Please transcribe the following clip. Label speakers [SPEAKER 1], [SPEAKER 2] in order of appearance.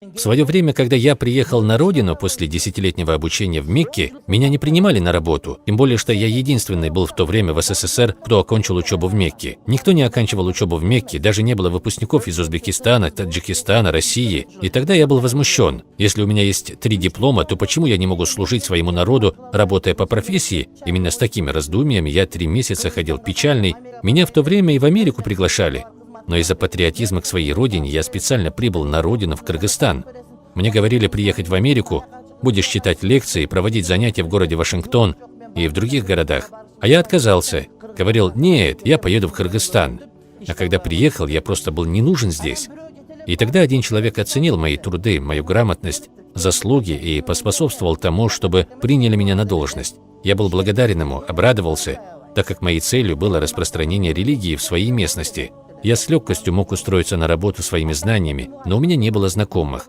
[SPEAKER 1] В свое время, когда я приехал на родину после 10-летнего обучения в Мекке, меня не принимали на работу, тем более, что я единственный был в то время в СССР, кто окончил учебу в Мекке. Никто не оканчивал учебу в Мекке, даже не было выпускников из Узбекистана, Таджикистана, России. И тогда я был возмущен. Если у меня есть 3 диплома, то почему я не могу служить своему народу, работая по профессии? Именно с такими раздумьями я 3 месяца ходил печальный. Меня в то время и в Америку приглашали. Но из-за патриотизма к своей родине я специально прибыл на родину в Кыргызстан. Мне говорили приехать в Америку, будешь читать лекции, проводить занятия в городе Вашингтон и в других городах. А я отказался. Говорил, нет, я поеду в Кыргызстан. А когда приехал, я просто был не нужен здесь. И тогда один человек оценил мои труды, мою грамотность, заслуги и поспособствовал тому, чтобы приняли меня на должность. Я был благодарен ему, обрадовался, так как моей целью было распространение религии в своей местности. Я с легкостью мог устроиться на работу своими знаниями, но у меня не было знакомых.